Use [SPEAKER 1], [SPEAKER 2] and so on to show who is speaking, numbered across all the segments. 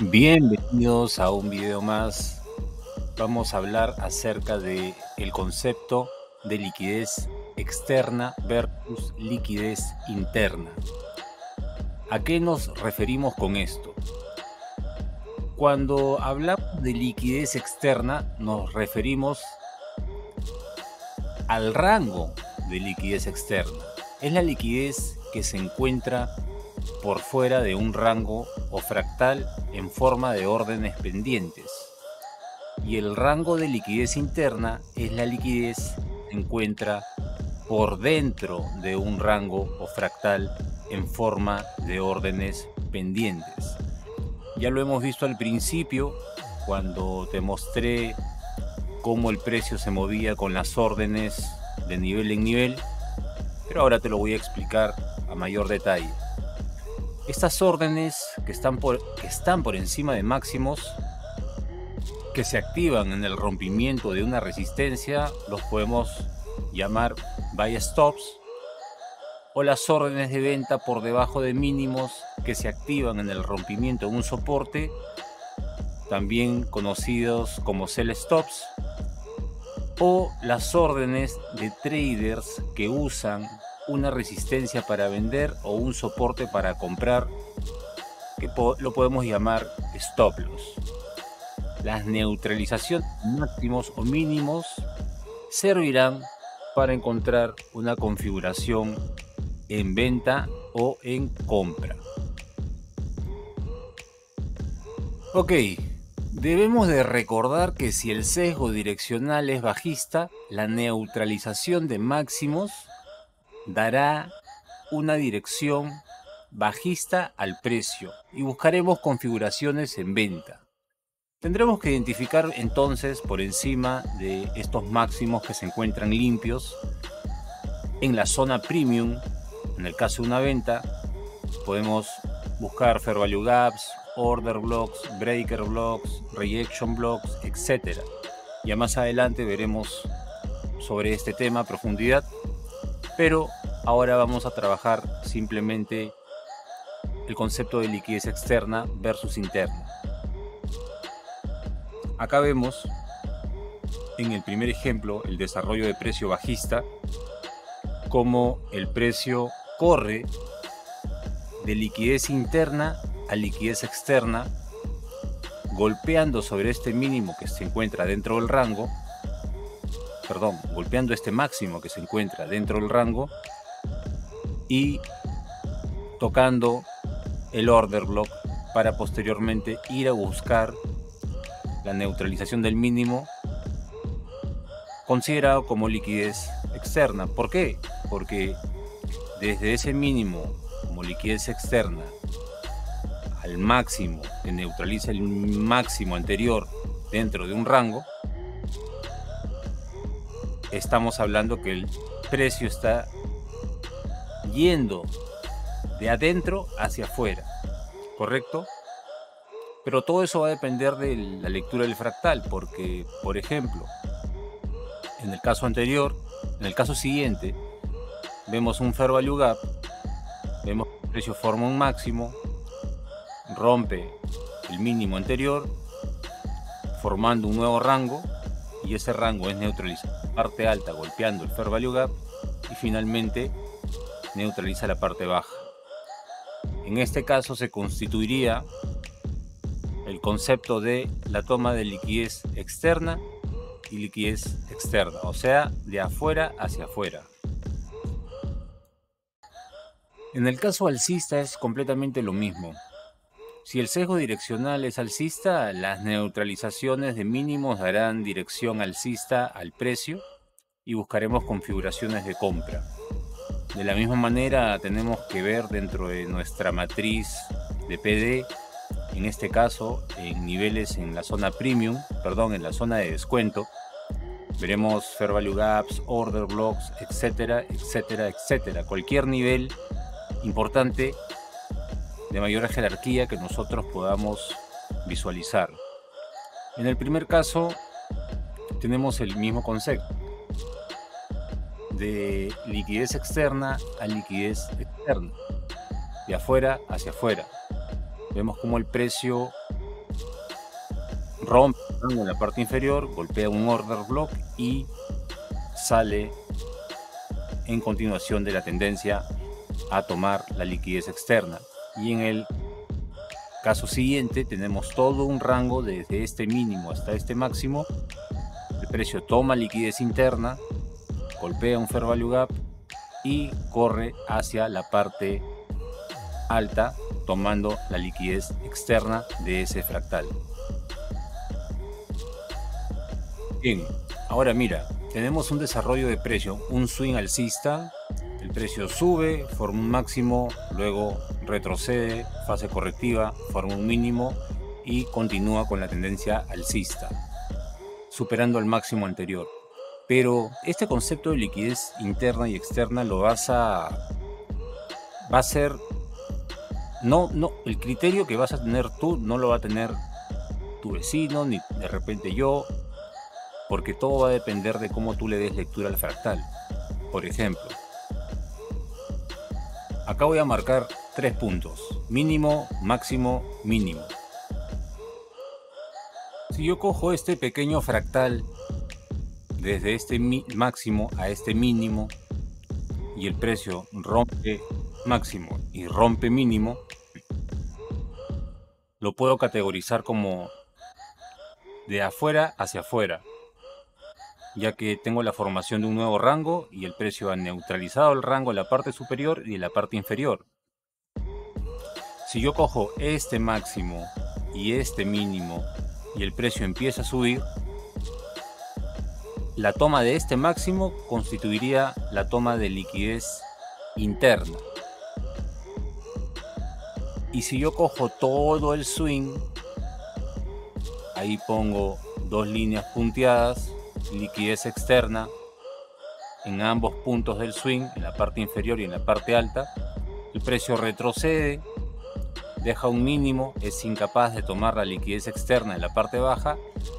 [SPEAKER 1] Bienvenidos a un video más. Vamos a hablar acerca de el concepto de liquidez externa versus liquidez interna. ¿A qué nos referimos con esto? Cuando hablamos de liquidez externa, nos referimos al rango de liquidez externa. Es la liquidez que se encuentra por fuera de un rango o fractal en forma de órdenes pendientes. Y el rango de liquidez interna es la liquidez que se encuentra por dentro de un rango o fractal en forma de órdenes pendientes. Ya lo hemos visto al principio cuando te mostré cómo el precio se movía con las órdenes de nivel en nivel, pero ahora te lo voy a explicar a mayor detalle. Estas órdenes que están por encima de máximos, que se activan en el rompimiento de una resistencia, los podemos llamar buy stops, o las órdenes de venta por debajo de mínimos que se activan en el rompimiento de un soporte, también conocidos como sell stops, o las órdenes de traders que usan una resistencia para vender o un soporte para comprar, que lo podemos llamar stop loss. Las neutralizaciones máximos o mínimos servirán para encontrar una configuración en venta o en compra. Ok, debemos de recordar que si el sesgo direccional es bajista, la neutralización de máximos dará una dirección bajista al precio y buscaremos configuraciones en venta. Tendremos que identificar entonces por encima de estos máximos que se encuentran limpios en la zona premium. En el caso de una venta podemos buscar fair value gaps, order blocks, breaker blocks, rejection blocks, etc. Ya más adelante veremos sobre este tema a profundidad, pero ahora vamos a trabajar simplemente el concepto de liquidez externa versus interna. Acá vemos en el primer ejemplo el desarrollo de precio bajista, cómo el precio corre de liquidez interna a liquidez externa, golpeando sobre este mínimo que se encuentra dentro del rango, golpeando este máximo que se encuentra dentro del rango y tocando el order block para posteriormente ir a buscar la neutralización del mínimo considerado como liquidez externa. ¿Por qué? Porque desde ese mínimo como liquidez externa al máximo que neutraliza el máximo anterior dentro de un rango, estamos hablando que el precio está yendo de adentro hacia afuera, ¿correcto? Pero todo eso va a depender de la lectura del fractal, porque, por ejemplo, en el caso anterior, en el caso siguiente, vemos un fair value gap, vemos que el precio forma un máximo, rompe el mínimo anterior, formando un nuevo rango, y ese rango es neutralizado la parte alta golpeando el fair value gap y finalmente neutraliza la parte baja. En este caso se constituiría el concepto de la toma de liquidez externa y liquidez externa, o sea, de afuera hacia afuera. En el caso alcista es completamente lo mismo. Si el sesgo direccional es alcista, las neutralizaciones de mínimos darán dirección alcista al precio y buscaremos configuraciones de compra. De la misma manera tenemos que ver dentro de nuestra matriz de PD, en este caso en niveles en la zona premium, en la zona de descuento, veremos fair value gaps, order blocks, etcétera, etcétera, etcétera. Cualquier nivel importante de mayor jerarquía que nosotros podamos visualizar. En el primer caso tenemos el mismo concepto de liquidez externa a liquidez externa, de afuera hacia afuera. Vemos como el precio rompe el rango en la parte inferior, golpea un order block y sale en continuación de la tendencia a tomar la liquidez externa. Y en el caso siguiente tenemos todo un rango desde este mínimo hasta este máximo. El precio toma liquidez interna, golpea un fair value gap y corre hacia la parte alta tomando la liquidez externa de ese fractal. Bien, ahora mira, tenemos un desarrollo de precio, un swing alcista. El precio sube, forma un máximo, luego retrocede, fase correctiva, forma un mínimo y continúa con la tendencia alcista, superando el máximo anterior. Pero este concepto de liquidez interna y externa lo va a ser, no, el criterio que vas a tener tú no lo va a tener tu vecino, ni de repente yo, porque todo va a depender de cómo tú le des lectura al fractal. Por ejemplo, acá voy a marcar 3 puntos: mínimo, máximo, mínimo. Si yo cojo este pequeño fractal desde este máximo a este mínimo y el precio rompe máximo y rompe mínimo, lo puedo categorizar como de afuera hacia afuera, ya que tengo la formación de un nuevo rango y el precio ha neutralizado el rango en la parte superior y en la parte inferior. Si yo cojo este máximo y este mínimo y el precio empieza a subir, la toma de este máximo constituiría la toma de liquidez interna. Y si yo cojo todo el swing, ahí pongo 2 líneas punteadas, liquidez externa en ambos puntos del swing, en la parte inferior y en la parte alta. El precio retrocede, deja un mínimo, es incapaz de tomar la liquidez externa en la parte baja,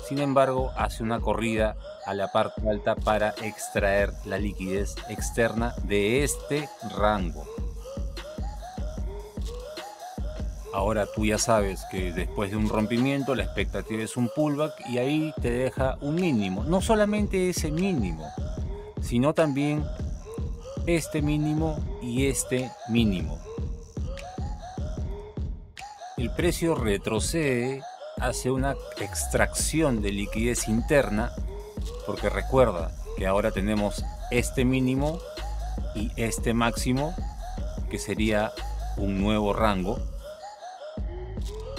[SPEAKER 1] sin embargo hace una corrida a la parte alta para extraer la liquidez externa de este rango. Ahora tú ya sabes que después de un rompimiento la expectativa es un pullback y ahí te deja un mínimo. No solamente ese mínimo, sino también este mínimo y este mínimo. El precio retrocede, hace una extracción de liquidez interna, porque recuerda que ahora tenemos este mínimo y este máximo, que sería un nuevo rango,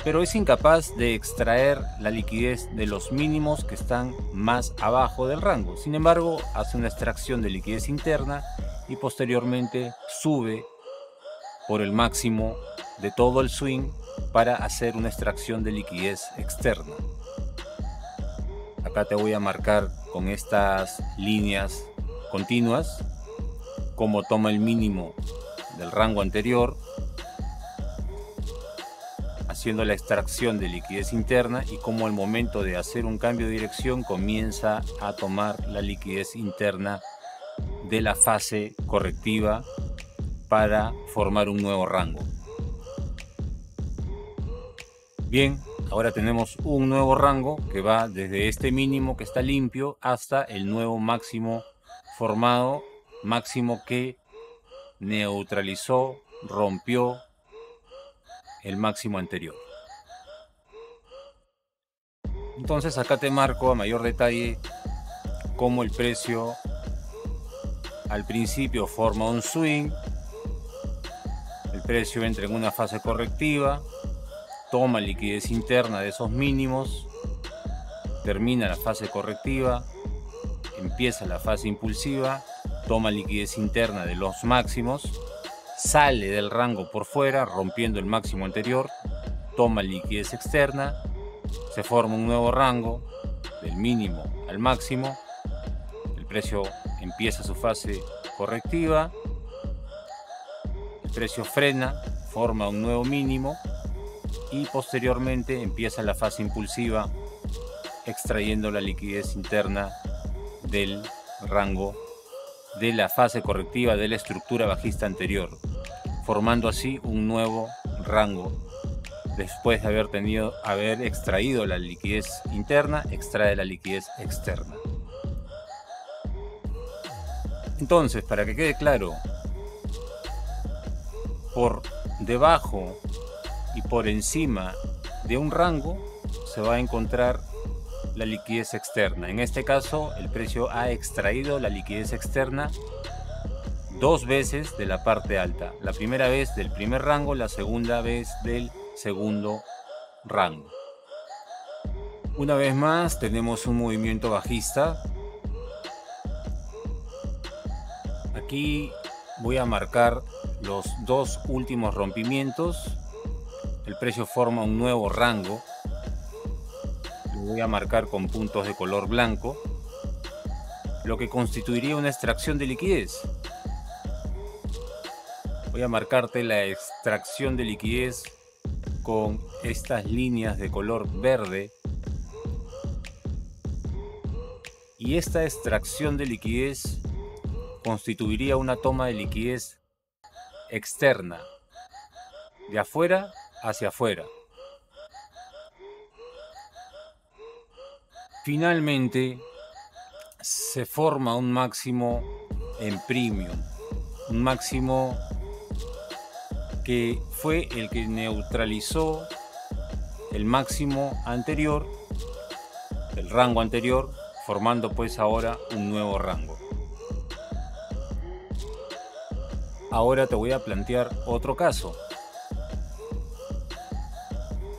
[SPEAKER 1] pero es incapaz de extraer la liquidez de los mínimos que están más abajo del rango. Sin embargo, hace una extracción de liquidez interna y posteriormente sube por el máximo de todo el swing para hacer una extracción de liquidez externa. Acá te voy a marcar con estas líneas continuas cómo toma el mínimo del rango anterior, haciendo la extracción de liquidez interna, y cómo al momento de hacer un cambio de dirección comienza a tomar la liquidez interna de la fase correctiva para formar un nuevo rango. Bien, ahora tenemos un nuevo rango que va desde este mínimo que está limpio hasta el nuevo máximo formado, máximo que neutralizó, rompió el máximo anterior. Entonces acá te marco a mayor detalle cómo el precio al principio forma un swing, el precio entra en una fase correctiva, toma liquidez interna de esos mínimos, termina la fase correctiva, empieza la fase impulsiva, toma liquidez interna de los máximos, sale del rango por fuera rompiendo el máximo anterior, toma liquidez externa, se forma un nuevo rango del mínimo al máximo, el precio empieza su fase correctiva, el precio frena, forma un nuevo mínimo y posteriormente empieza la fase impulsiva extrayendo la liquidez interna del rango de la fase correctiva de la estructura bajista anterior, formando así un nuevo rango después de haber extraído la liquidez interna, extrae la liquidez externa. Entonces, para que quede claro, por debajo y por encima de un rango se va a encontrar la liquidez externa. En este caso, el precio ha extraído la liquidez externa 2 veces de la parte alta. La primera vez del primer rango, la segunda vez del segundo rango. Una vez más tenemos un movimiento bajista. Aquí voy a marcar los 2 últimos rompimientos. El precio forma un nuevo rango. Lo voy a marcar con puntos de color blanco, lo que constituiría una extracción de liquidez. Voy a marcarte la extracción de liquidez con estas líneas de color verde. Y esta extracción de liquidez constituiría una toma de liquidez externa, de afuera hacia afuera. Finalmente se forma un máximo en premium, un máximo que fue el que neutralizó el máximo anterior, el rango anterior, formando pues ahora un nuevo rango. Ahora te voy a plantear otro caso.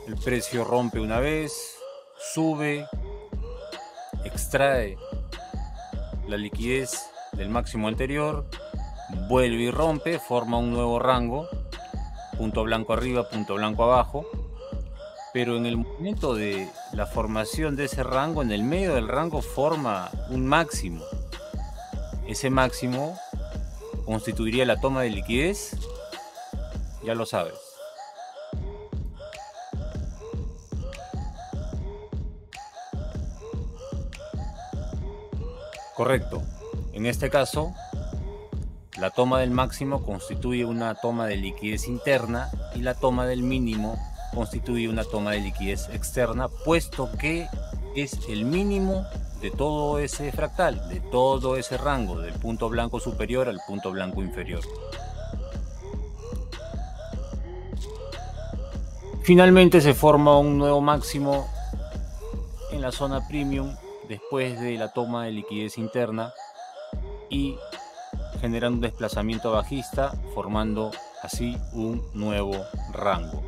[SPEAKER 1] El precio rompe una vez, sube, extrae la liquidez del máximo anterior, vuelve y rompe, forma un nuevo rango, punto blanco arriba, punto blanco abajo, pero en el momento de la formación de ese rango, en el medio del rango forma un máximo. Ese máximo constituiría la toma de liquidez, ya lo sabes. Correcto. En este caso, la toma del máximo constituye una toma de liquidez interna y la toma del mínimo constituye una toma de liquidez externa, puesto que es el mínimo de todo ese fractal, de todo ese rango, del punto blanco superior al punto blanco inferior. Finalmente se forma un nuevo máximo en la zona premium después de la toma de liquidez interna y generando un desplazamiento bajista, formando así un nuevo rango.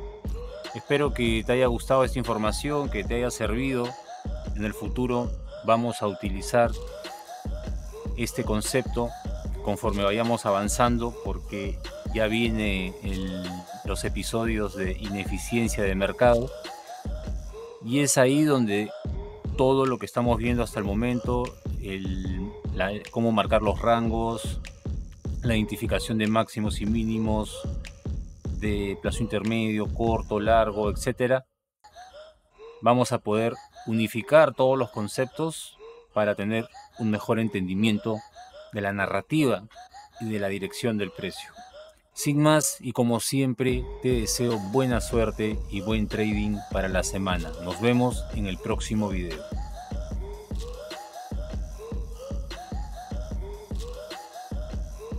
[SPEAKER 1] Espero que te haya gustado esta información, que te haya servido. En el futuro vamos a utilizar este concepto conforme vayamos avanzando, porque ya viene los episodios de ineficiencia de mercado, y es ahí donde todo lo que estamos viendo hasta el momento, cómo marcar los rangos, la identificación de máximos y mínimos, de plazo intermedio, corto, largo, etcétera, vamos a poder unificar todos los conceptos para tener un mejor entendimiento de la narrativa y de la dirección del precio. Sin más, y como siempre, te deseo buena suerte y buen trading para la semana. Nos vemos en el próximo video.